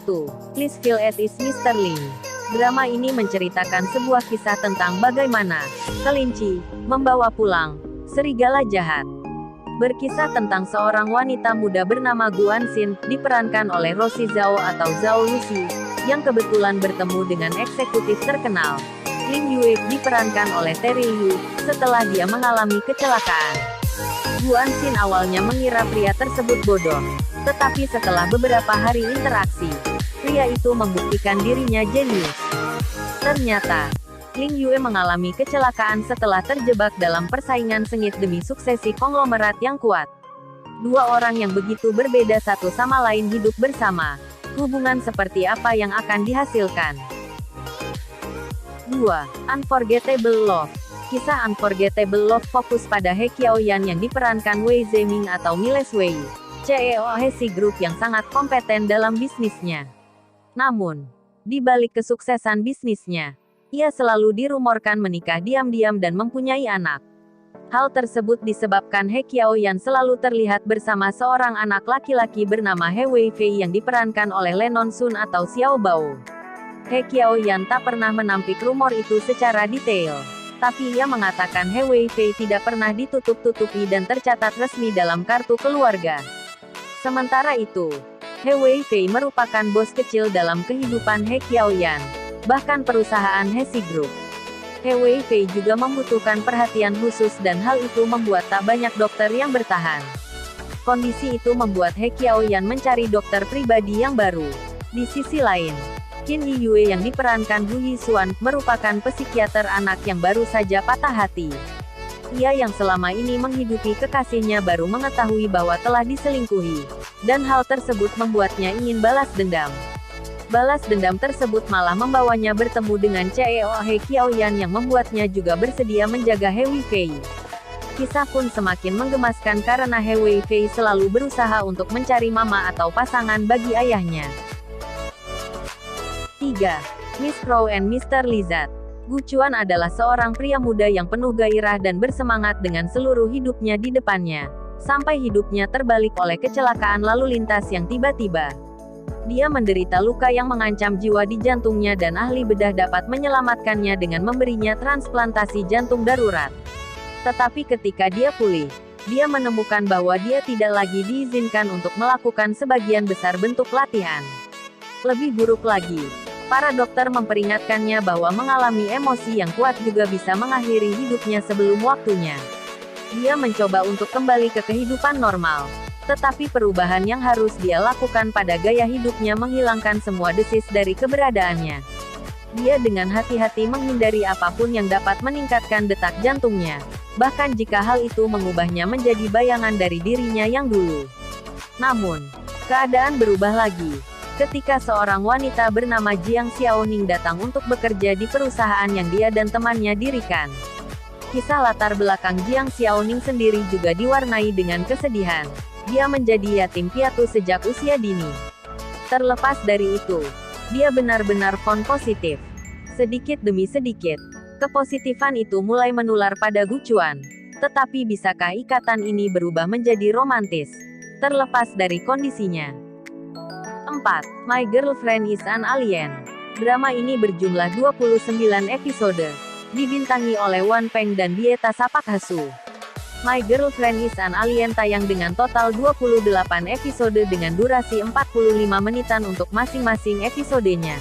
1. Please feel at ease Mr. Ling. Drama ini menceritakan sebuah kisah tentang bagaimana kelinci membawa pulang serigala jahat. Berkisah tentang seorang wanita muda bernama Guan Xin, diperankan oleh Rosie Zhao atau Zhao Lucy, yang kebetulan bertemu dengan eksekutif terkenal, Ling Yue, diperankan oleh Terry Liu, setelah dia mengalami kecelakaan. Guan Xin awalnya mengira pria tersebut bodoh, tetapi setelah beberapa hari interaksi, pria itu membuktikan dirinya jenius. Ternyata, Ling Yue mengalami kecelakaan setelah terjebak dalam persaingan sengit demi suksesi konglomerat yang kuat. Dua orang yang begitu berbeda satu sama lain hidup bersama. Hubungan seperti apa yang akan dihasilkan? 2. Unforgettable Love. Kisah Unforgettable Love fokus pada He Qiaoyan yang diperankan Wei Zeming atau Miles Wei, CEO Hesi Group yang sangat kompeten dalam bisnisnya. Namun, di balik kesuksesan bisnisnya, ia selalu dirumorkan menikah diam-diam dan mempunyai anak. Hal tersebut disebabkan He Qiaoyan selalu terlihat bersama seorang anak laki-laki bernama He Weifei yang diperankan oleh Lennon Sun atau Xiao Bao. He Qiaoyan tak pernah menampik rumor itu secara detail, tapi ia mengatakan He Weifei tidak pernah ditutup-tutupi dan tercatat resmi dalam kartu keluarga. Sementara itu, He Weifei merupakan bos kecil dalam kehidupan He Qiaoyan, bahkan perusahaan Hesi Group. He Weifei juga membutuhkan perhatian khusus dan hal itu membuat tak banyak dokter yang bertahan. Kondisi itu membuat He Qiaoyan mencari dokter pribadi yang baru. Di sisi lain, Qin Yiyue yang diperankan Hu Yixuan merupakan psikiater anak yang baru saja patah hati. Ia yang selama ini menghidupi kekasihnya baru mengetahui bahwa telah diselingkuhi, dan hal tersebut membuatnya ingin balas dendam. Balas dendam tersebut malah membawanya bertemu dengan CEO He Qiaoyan yang membuatnya juga bersedia menjaga He Weifei. Kisah pun semakin menggemaskan karena He Weifei selalu berusaha untuk mencari mama atau pasangan bagi ayahnya. 3. Miss Crow and Mr. Lizard. Gu Chuan adalah seorang pria muda yang penuh gairah dan bersemangat dengan seluruh hidupnya di depannya, sampai hidupnya terbalik oleh kecelakaan lalu lintas yang tiba-tiba. Dia menderita luka yang mengancam jiwa di jantungnya dan ahli bedah dapat menyelamatkannya dengan memberinya transplantasi jantung darurat. Tetapi ketika dia pulih, dia menemukan bahwa dia tidak lagi diizinkan untuk melakukan sebagian besar bentuk latihan. Lebih buruk lagi, para dokter memperingatkannya bahwa mengalami emosi yang kuat juga bisa mengakhiri hidupnya sebelum waktunya. Dia mencoba untuk kembali ke kehidupan normal. Tetapi perubahan yang harus dia lakukan pada gaya hidupnya menghilangkan semua desis dari keberadaannya. Dia dengan hati-hati menghindari apapun yang dapat meningkatkan detak jantungnya, bahkan jika hal itu mengubahnya menjadi bayangan dari dirinya yang dulu. Namun, keadaan berubah lagi, ketika seorang wanita bernama Jiang Xiaoning datang untuk bekerja di perusahaan yang dia dan temannya dirikan. Kisah latar belakang Jiang Xiaoning sendiri juga diwarnai dengan kesedihan. Dia menjadi yatim piatu sejak usia dini. Terlepas dari itu, dia benar-benar fun positif. Sedikit demi sedikit, kepositifan itu mulai menular pada Gu Chuan. Tetapi bisakah ikatan ini berubah menjadi romantis? Terlepas dari kondisinya. 4. My Girlfriend is an Alien. Drama ini berjumlah 29 episode, dibintangi oleh Wan Peng dan Bieta Sapak Hasu. My Girlfriend is an Alien tayang dengan total 28 episode dengan durasi 45 menitan untuk masing-masing episodenya.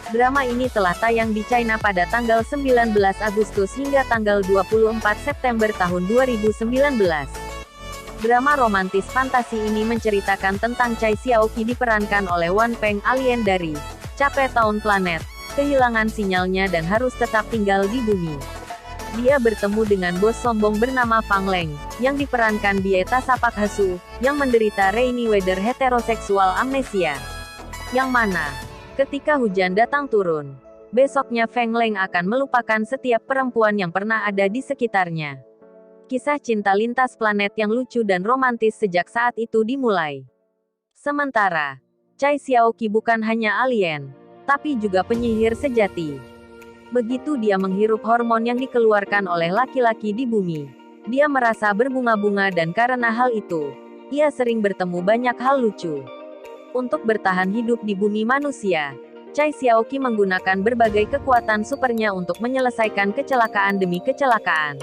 Drama ini telah tayang di China pada tanggal 19 Agustus hingga tanggal 24 September tahun 2019. Drama romantis fantasi ini menceritakan tentang Chai Xiaoqi diperankan oleh Wan Peng, alien dari Cape Town Planet, kehilangan sinyalnya dan harus tetap tinggal di bumi. Dia bertemu dengan bos sombong bernama Fang Leng, yang diperankan Bieta Sapak Hasu, yang menderita rainy weather heteroseksual amnesia. Yang mana, ketika hujan datang turun, besoknya Fang Leng akan melupakan setiap perempuan yang pernah ada di sekitarnya. Kisah cinta lintas planet yang lucu dan romantis sejak saat itu dimulai. Sementara, Chai Xiaoqi bukan hanya alien, tapi juga penyihir sejati. Begitu dia menghirup hormon yang dikeluarkan oleh laki-laki di bumi, dia merasa berbunga-bunga dan karena hal itu, ia sering bertemu banyak hal lucu. Untuk bertahan hidup di bumi manusia, Chai Xiaoqi menggunakan berbagai kekuatan supernya untuk menyelesaikan kecelakaan demi kecelakaan.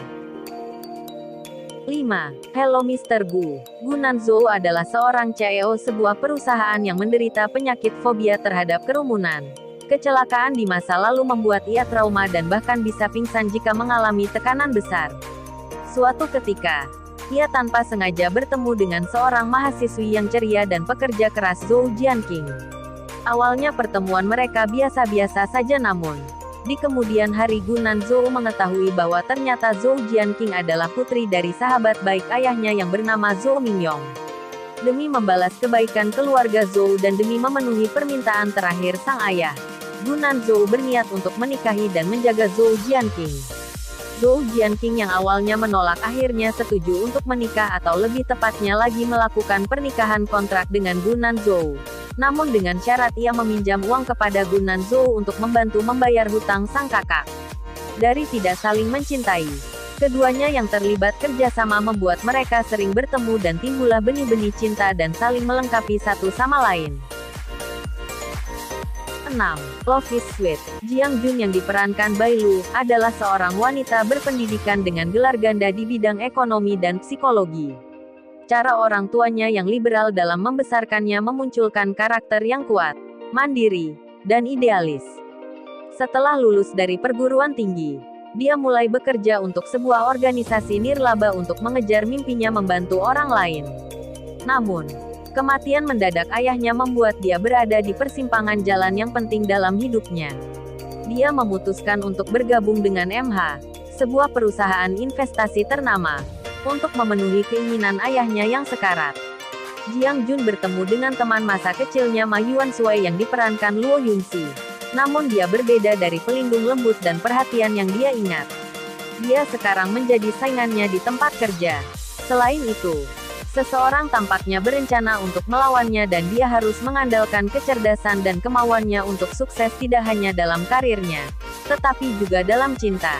5. Hello Mr. Gu. Gu Nanzhou adalah seorang CEO sebuah perusahaan yang menderita penyakit fobia terhadap kerumunan. Kecelakaan di masa lalu membuat ia trauma dan bahkan bisa pingsan jika mengalami tekanan besar. Suatu ketika, ia tanpa sengaja bertemu dengan seorang mahasiswi yang ceria dan pekerja keras, Zhou Jianqing. Awalnya pertemuan mereka biasa-biasa saja, namun di kemudian hari Gu Nanzhou mengetahui bahwa ternyata Zhou Jianqing adalah putri dari sahabat baik ayahnya yang bernama Zhou Mingyong. Demi membalas kebaikan keluarga Zhou dan demi memenuhi permintaan terakhir sang ayah, Gu Nanzhou berniat untuk menikahi dan menjaga Zhou Jianqing. Zhou Jianqing yang awalnya menolak akhirnya setuju untuk menikah, atau lebih tepatnya lagi melakukan pernikahan kontrak dengan Gu Nanzhou. Namun dengan syarat ia meminjam uang kepada Gu Nanzhou untuk membantu membayar hutang sang kakak. Dari tidak saling mencintai, keduanya yang terlibat kerjasama membuat mereka sering bertemu dan timbullah benih-benih cinta dan saling melengkapi satu sama lain. 6. Love is Sweet. Jiang Jun yang diperankan Bai Lu, adalah seorang wanita berpendidikan dengan gelar ganda di bidang ekonomi dan psikologi. Cara orang tuanya yang liberal dalam membesarkannya memunculkan karakter yang kuat, mandiri, dan idealis. Setelah lulus dari perguruan tinggi, dia mulai bekerja untuk sebuah organisasi nirlaba untuk mengejar mimpinya membantu orang lain. Namun, kematian mendadak ayahnya membuat dia berada di persimpangan jalan yang penting dalam hidupnya. Dia memutuskan untuk bergabung dengan MH, sebuah perusahaan investasi ternama, untuk memenuhi keinginan ayahnya yang sekarat. Jiang Jun bertemu dengan teman masa kecilnya Ma Yuan Sui yang diperankan Luo Yunxi. Namun dia berbeda dari pelindung lembut dan perhatian yang dia ingat. Dia sekarang menjadi saingannya di tempat kerja. Selain itu, seseorang tampaknya berencana untuk melawannya dan dia harus mengandalkan kecerdasan dan kemauannya untuk sukses tidak hanya dalam karirnya, tetapi juga dalam cinta.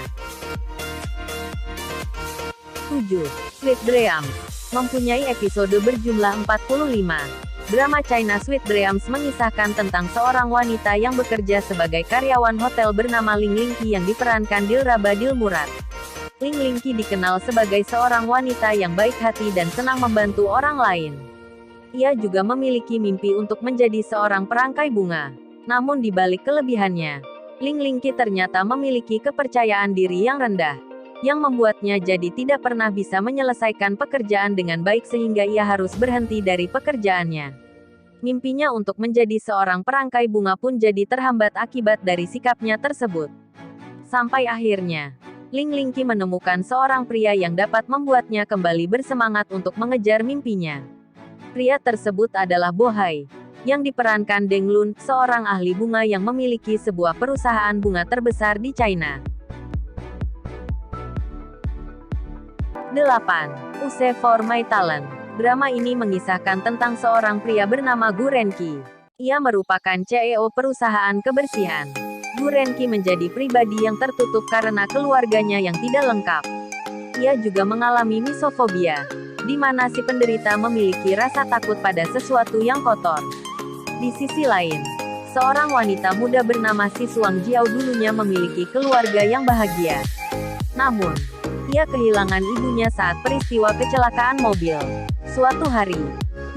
7. Sweet Dreams. Mempunyai episode berjumlah 45. Drama China Sweet Dreams mengisahkan tentang seorang wanita yang bekerja sebagai karyawan hotel bernama Ling Lingqi yang diperankan Dilraba Dilmurat. Ling Lingqi dikenal sebagai seorang wanita yang baik hati dan senang membantu orang lain. Ia juga memiliki mimpi untuk menjadi seorang perangkai bunga. Namun di balik kelebihannya, Ling Lingqi ternyata memiliki kepercayaan diri yang rendah, yang membuatnya jadi tidak pernah bisa menyelesaikan pekerjaan dengan baik sehingga ia harus berhenti dari pekerjaannya. Mimpinya untuk menjadi seorang perangkai bunga pun jadi terhambat akibat dari sikapnya tersebut. Sampai akhirnya, Ling Lingqi menemukan seorang pria yang dapat membuatnya kembali bersemangat untuk mengejar mimpinya. Pria tersebut adalah Bo Hai, yang diperankan Deng Lun, seorang ahli bunga yang memiliki sebuah perusahaan bunga terbesar di China. 8. Use for My Talent. Drama ini mengisahkan tentang seorang pria bernama Gu Renqi. Ia merupakan CEO perusahaan kebersihan. Gu Renqi menjadi pribadi yang tertutup karena keluarganya yang tidak lengkap. Ia juga mengalami misofobia, di mana si penderita memiliki rasa takut pada sesuatu yang kotor. Di sisi lain, seorang wanita muda bernama Si Suang Jiao dulunya memiliki keluarga yang bahagia. Namun, ia kehilangan ibunya saat peristiwa kecelakaan mobil. Suatu hari,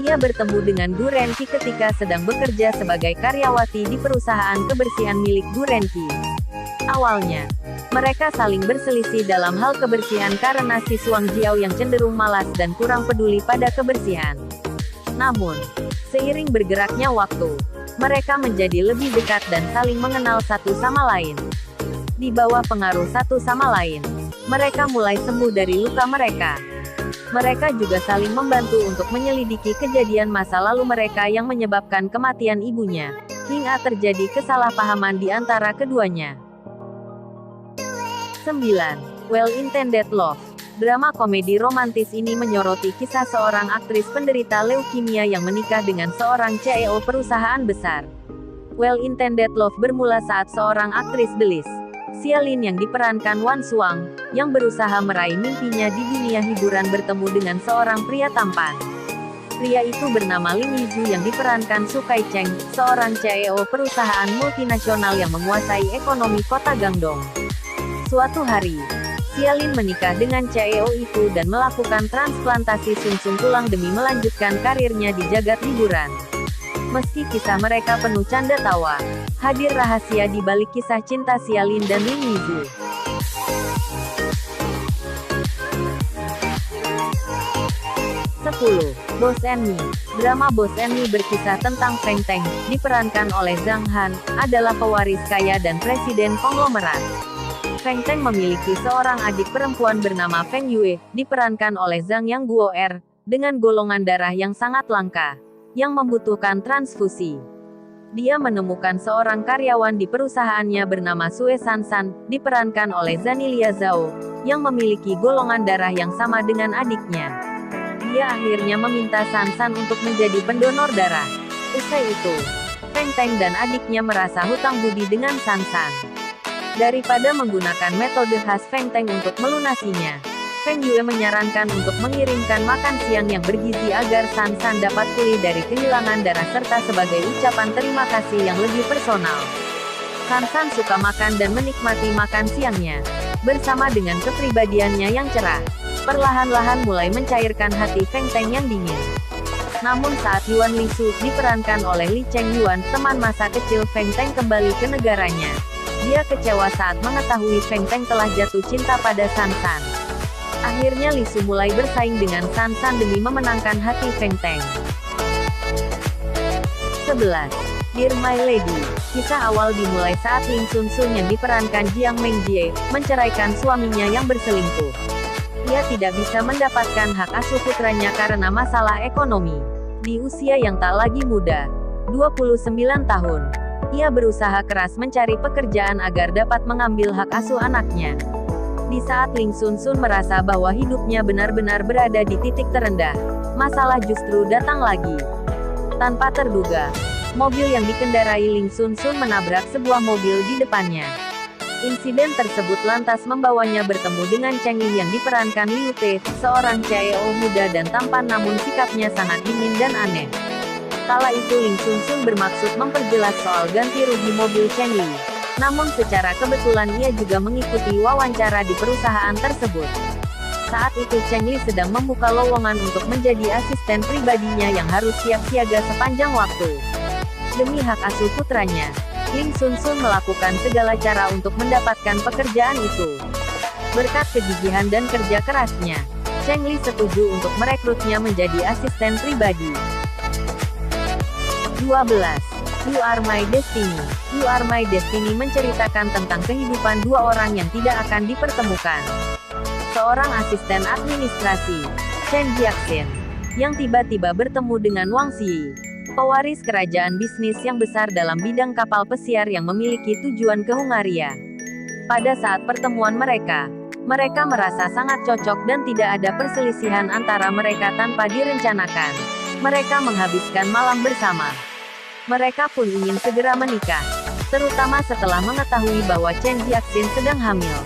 ia bertemu dengan Gu Renqi ketika sedang bekerja sebagai karyawati di perusahaan kebersihan milik Gu Renqi. Awalnya, mereka saling berselisih dalam hal kebersihan karena Si Suang Jiao yang cenderung malas dan kurang peduli pada kebersihan. Namun, seiring bergeraknya waktu, mereka menjadi lebih dekat dan saling mengenal satu sama lain. Di bawah pengaruh satu sama lain, mereka mulai sembuh dari luka mereka. Mereka juga saling membantu untuk menyelidiki kejadian masa lalu mereka yang menyebabkan kematian ibunya, hingga terjadi kesalahpahaman di antara keduanya. 9. Well Intended Love. Drama komedi romantis ini menyoroti kisah seorang aktris penderita leukemia yang menikah dengan seorang CEO perusahaan besar. Well Intended Love bermula saat seorang aktris belis, Xialin yang diperankan Wan Suang, yang berusaha meraih mimpinya di dunia hiburan bertemu dengan seorang pria tampan. Pria itu bernama Lin Yizhu yang diperankan Su Kai-cheng, seorang CEO perusahaan multinasional yang menguasai ekonomi kota Guangdong. Suatu hari, Lin menikah dengan CEO itu dan melakukan transplantasi sumsum tulang demi melanjutkan karirnya di jagat hiburan. Meski kisah mereka penuh canda tawa, hadir rahasia di balik kisah cinta Lin dan Lin Yizhu. 10. Boss and Me. Drama Boss and Me berkisah tentang Feng Teng, diperankan oleh Zhang Han, adalah pewaris kaya dan presiden konglomerat. Feng Teng memiliki seorang adik perempuan bernama Feng Yue, diperankan oleh Zhang Yang Guo'er, dengan golongan darah yang sangat langka, yang membutuhkan transfusi. Dia menemukan seorang karyawan di perusahaannya bernama Sue Sansan, diperankan oleh Zanilia Zhao, yang memiliki golongan darah yang sama dengan adiknya. Dia akhirnya meminta Sansan untuk menjadi pendonor darah. Usai itu, Feng Teng dan adiknya merasa hutang budi dengan Sansan. Daripada menggunakan metode khas Feng Teng untuk melunasinya, Feng Yue menyarankan untuk mengirimkan makan siang yang bergizi agar Sansan dapat pulih dari kehilangan darah serta sebagai ucapan terima kasih yang lebih personal. Sansan suka makan dan menikmati makan siangnya. Bersama dengan kepribadiannya yang cerah, perlahan-lahan mulai mencairkan hati Feng Teng yang dingin. Namun saat Yuan Lixu, diperankan oleh Li Cheng Yuan, teman masa kecil Feng Teng kembali ke negaranya, dia kecewa saat mengetahui Feng Teng telah jatuh cinta pada Sansan. Akhirnya Lixu mulai bersaing dengan Sansan demi memenangkan hati Feng Teng. 11. Dear My Lady. Kisah awal dimulai saat Ling Sun Sun yang diperankan Jiang Mengjie, menceraikan suaminya yang berselingkuh. Ia tidak bisa mendapatkan hak asuh putranya karena masalah ekonomi. Di usia yang tak lagi muda, 29 tahun, ia berusaha keras mencari pekerjaan agar dapat mengambil hak asuh anaknya. Di saat Ling Sun Sun merasa bahwa hidupnya benar-benar berada di titik terendah, masalah justru datang lagi. Tanpa terduga, mobil yang dikendarai Ling Sun Sun menabrak sebuah mobil di depannya. Insiden tersebut lantas membawanya bertemu dengan Cheng Li yang diperankan Liu Te, seorang CEO muda dan tampan namun sikapnya sangat dingin dan aneh. Kala itu Ling Sun Sun bermaksud memperjelas soal ganti rugi mobil Cheng Li. Namun secara kebetulan ia juga mengikuti wawancara di perusahaan tersebut. Saat itu Cheng Li sedang membuka lowongan untuk menjadi asisten pribadinya yang harus siap siaga sepanjang waktu. Demi hak asuh putranya, Ling Sun Sun melakukan segala cara untuk mendapatkan pekerjaan itu. Berkat kegigihan dan kerja kerasnya, Cheng Li setuju untuk merekrutnya menjadi asisten pribadi. 12. You Are My Destiny. You Are My Destiny menceritakan tentang kehidupan dua orang yang tidak akan dipertemukan. Seorang asisten administrasi, Chen Jiaxin, yang tiba-tiba bertemu dengan Wang Xi, pewaris kerajaan bisnis yang besar dalam bidang kapal pesiar yang memiliki tujuan ke Hungaria. Pada saat pertemuan mereka merasa sangat cocok dan tidak ada perselisihan antara mereka tanpa direncanakan. Mereka menghabiskan malam bersama. Mereka pun ingin segera menikah, terutama setelah mengetahui bahwa Chen Jiaxin sedang hamil.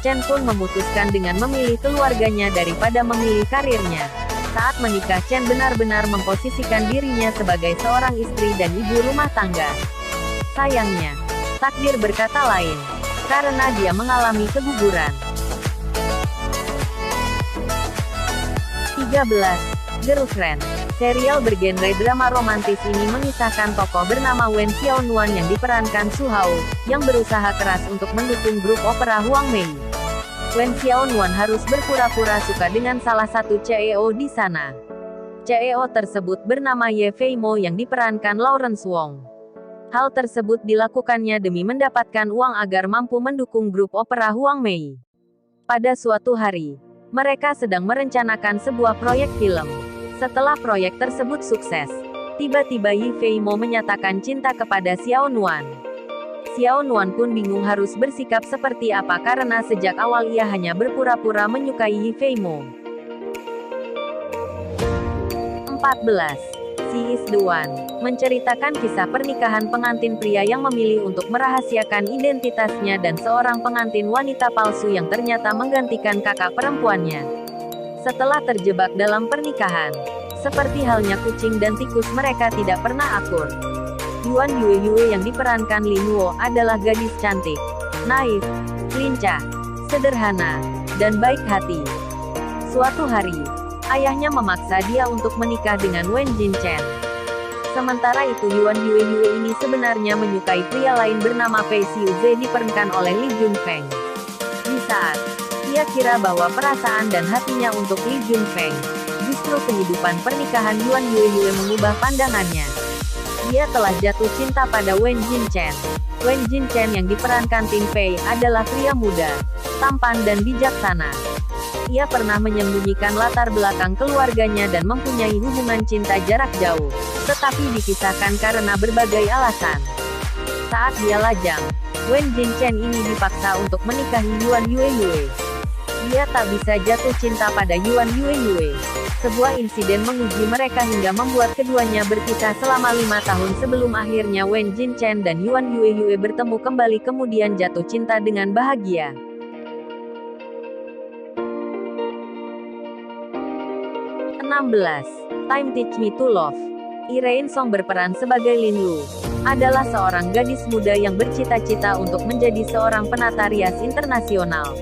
Chen pun memutuskan dengan memilih keluarganya daripada memilih karirnya. Saat menikah Chen benar-benar memposisikan dirinya sebagai seorang istri dan ibu rumah tangga. Sayangnya, takdir berkata lain, karena dia mengalami keguguran. 13. Girlfriend. Serial bergenre drama romantis ini mengisahkan tokoh bernama Wen Xiaonuan yang diperankan Su Hao, yang berusaha keras untuk mendukung grup opera Huang Mei. Wen Xiaonuan harus berpura-pura suka dengan salah satu CEO di sana. CEO tersebut bernama Ye Fei Mo yang diperankan Lawrence Wong. Hal tersebut dilakukannya demi mendapatkan uang agar mampu mendukung grup opera Huang Mei. Pada suatu hari, mereka sedang merencanakan sebuah proyek film. Setelah proyek tersebut sukses, tiba-tiba Ye Fei Mo menyatakan cinta kepada Xiaonuan. Xiaonuan pun bingung harus bersikap seperti apa karena sejak awal ia hanya berpura-pura menyukai Ye Fei Mo. 14. She is the One. Menceritakan kisah pernikahan pengantin pria yang memilih untuk merahasiakan identitasnya dan seorang pengantin wanita palsu yang ternyata menggantikan kakak perempuannya. Setelah terjebak dalam pernikahan, Seperti halnya kucing dan tikus, mereka tidak pernah akur. Yuan Yue yang diperankan Lin Luo adalah gadis cantik, naif, lincah, sederhana, dan baik hati. Suatu hari, ayahnya memaksa dia untuk menikah dengan Wen Jinchen. Sementara itu Yuan Yue ini sebenarnya menyukai pria lain bernama Pei Xiuze diperankan oleh Li Junfeng. Di saat ia kira bahwa perasaan dan hatinya untuk Li Junfeng, justru kehidupan pernikahan Yuan Yue mengubah pandangannya. Dia telah jatuh cinta pada Wen Jinchen. Wen Jinchen yang diperankan Tin Pei adalah pria muda, tampan dan bijaksana. Ia pernah menyembunyikan latar belakang keluarganya dan mempunyai hubungan cinta jarak jauh, tetapi dipisahkan karena berbagai alasan. Saat dia lajang, Wen Jinchen ini dipaksa untuk menikahi Yuan Yue. Dia tak bisa jatuh cinta pada Yuan Yue. Sebuah insiden menguji mereka hingga membuat keduanya berpisah selama 5 tahun sebelum akhirnya Wen Jinchen dan Yuan Yue bertemu kembali kemudian jatuh cinta dengan bahagia. 16. Time Teach Me to Love. Irene Song berperan sebagai Lin Lu, adalah seorang gadis muda yang bercita-cita untuk menjadi seorang penata rias internasional.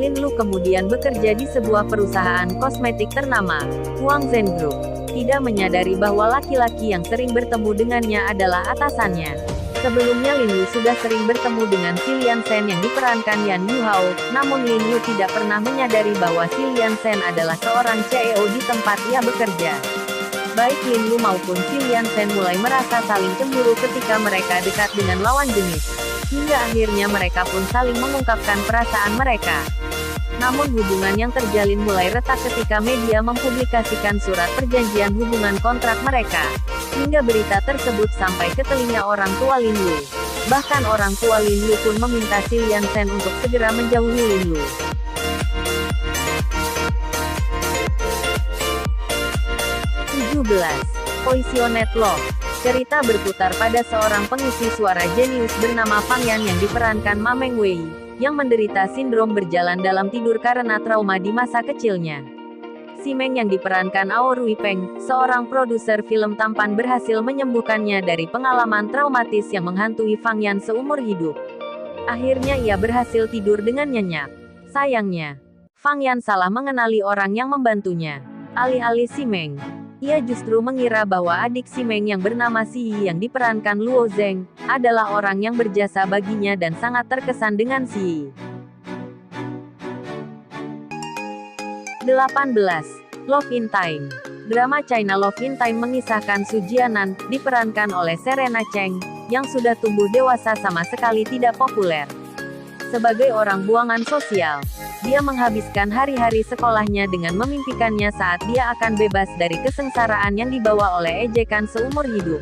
Lin Lu kemudian bekerja di sebuah perusahaan kosmetik ternama, Wang Zhen Group. Tidak menyadari bahwa laki-laki yang sering bertemu dengannya adalah atasannya. Sebelumnya Lin Lu sudah sering bertemu dengan Si Lian Shen yang diperankan Yan Yu Hao, namun Lin Lu tidak pernah menyadari bahwa Si Lian Shen adalah seorang CEO di tempat ia bekerja. Baik Lin Lu maupun Si Lian Shen mulai merasa saling cemburu ketika mereka dekat dengan lawan jenis. Hingga akhirnya mereka pun saling mengungkapkan perasaan mereka. Namun hubungan yang terjalin mulai retak ketika media mempublikasikan surat perjanjian hubungan kontrak mereka. Hingga berita tersebut sampai ke telinga orang tua Lin Lu. Bahkan orang tua Lin Lu pun meminta Si Lian Shen untuk segera menjauhi Lin Lu. Poisoned Love. Cerita berputar pada seorang pengisi suara jenius bernama Fang Yan yang diperankan Ma Mengwei, yang menderita sindrom berjalan dalam tidur karena trauma di masa kecilnya. Si Meng yang diperankan Ao Rui Peng, seorang produser film tampan berhasil menyembuhkannya dari pengalaman traumatis yang menghantui Fang Yan seumur hidup. Akhirnya ia berhasil tidur dengan nyenyak. Sayangnya, Fang Yan salah mengenali orang yang membantunya. Alih-alih Si Meng, ia justru mengira bahwa adik Si Meng yang bernama Si Yi yang diperankan Luo Zheng, adalah orang yang berjasa baginya dan sangat terkesan dengan Si Yi. 18. Love in Time. Drama China Love in Time mengisahkan Su Jianan, diperankan oleh Serena Cheng, yang sudah tumbuh dewasa sama sekali tidak populer. Sebagai orang buangan sosial, dia menghabiskan hari-hari sekolahnya dengan memimpikannya saat dia akan bebas dari kesengsaraan yang dibawa oleh ejekan seumur hidup.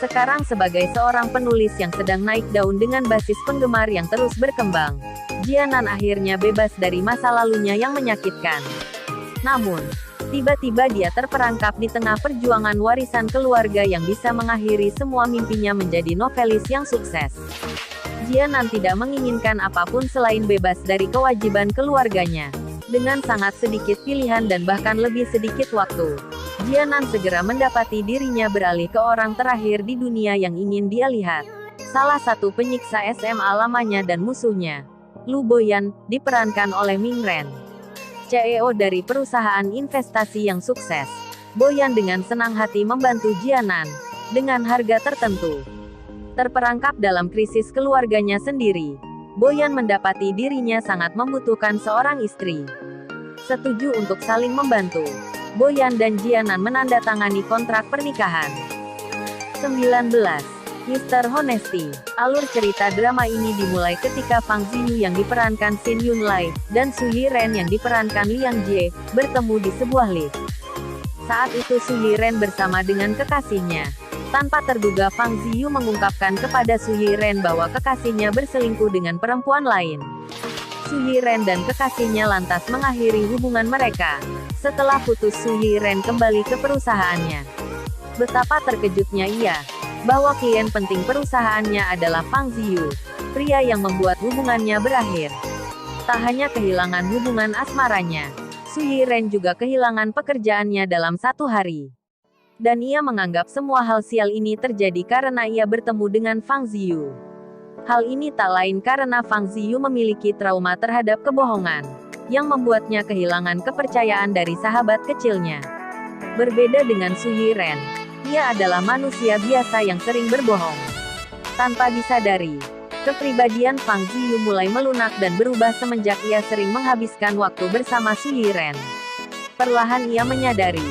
Sekarang sebagai seorang penulis yang sedang naik daun dengan basis penggemar yang terus berkembang, Jianan akhirnya bebas dari masa lalunya yang menyakitkan. Namun, tiba-tiba dia terperangkap di tengah perjuangan warisan keluarga yang bisa mengakhiri semua mimpinya menjadi novelis yang sukses. Jianan tidak menginginkan apapun selain bebas dari kewajiban keluarganya. Dengan sangat sedikit pilihan dan bahkan lebih sedikit waktu, Jianan segera mendapati dirinya beralih ke orang terakhir di dunia yang ingin dia lihat. Salah satu penyiksa SMA lamanya dan musuhnya, Lu Boyan, diperankan oleh Ming Ren, CEO dari perusahaan investasi yang sukses. Boyan dengan senang hati membantu Jianan, dengan harga tertentu. Terperangkap dalam krisis keluarganya sendiri, Boyan mendapati dirinya sangat membutuhkan seorang istri. Setuju untuk saling membantu, Boyan dan Jianan menandatangani kontrak pernikahan. 19. Mr. Honesty. Alur cerita drama ini dimulai ketika Fang Ziyu yang diperankan Shin Yun Lai, dan Su Yiren yang diperankan Liang Jie, bertemu di sebuah lift. Saat itu Su Yiren bersama dengan kekasihnya. Tanpa terduga Fang Ziyu mengungkapkan kepada Su Yiren bahwa kekasihnya berselingkuh dengan perempuan lain. Su Yiren dan kekasihnya lantas mengakhiri hubungan mereka. Setelah putus Su Yiren kembali ke perusahaannya. Betapa terkejutnya ia, bahwa klien penting perusahaannya adalah Fang Ziyu, pria yang membuat hubungannya berakhir. Tak hanya kehilangan hubungan asmaranya, Su Yiren juga kehilangan pekerjaannya dalam 1 hari. Dan ia menganggap semua hal sial ini terjadi karena ia bertemu dengan Fang Ziyu. Hal ini tak lain karena Fang Ziyu memiliki trauma terhadap kebohongan, yang membuatnya kehilangan kepercayaan dari sahabat kecilnya. Berbeda dengan Su Yiren, ia adalah manusia biasa yang sering berbohong. Tanpa disadari, kepribadian Fang Ziyu mulai melunak dan berubah semenjak ia sering menghabiskan waktu bersama Su Yiren. Perlahan ia menyadari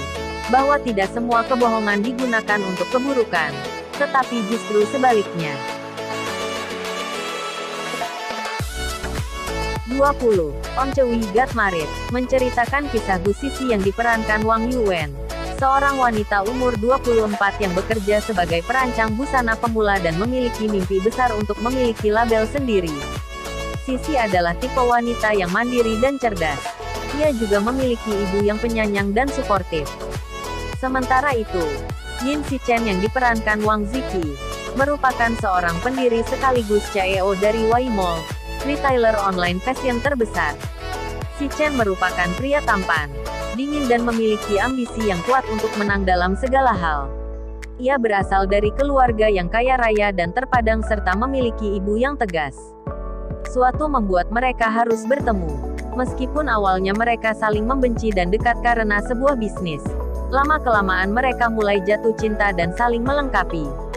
bahwa tidak semua kebohongan digunakan untuk keburukan, tetapi justru sebaliknya. 20. On Chewi Got Married, menceritakan kisah Bu Sisi yang diperankan Wang Yuwen, seorang wanita umur 24 yang bekerja sebagai perancang busana pemula dan memiliki mimpi besar untuk memiliki label sendiri. Sisi adalah tipe wanita yang mandiri dan cerdas. Ia juga memiliki ibu yang penyayang dan suportif. Sementara itu, Yin Sichen yang diperankan Wang Ziki, merupakan seorang pendiri sekaligus CEO dari Waimall, retailer online fashion terbesar. Sichen merupakan pria tampan, dingin dan memiliki ambisi yang kuat untuk menang dalam segala hal. Ia berasal dari keluarga yang kaya raya dan terpadang serta memiliki ibu yang tegas. Suatu membuat mereka harus bertemu. Meskipun awalnya mereka saling membenci dan dekat karena sebuah bisnis, lama-kelamaan mereka mulai jatuh cinta dan saling melengkapi.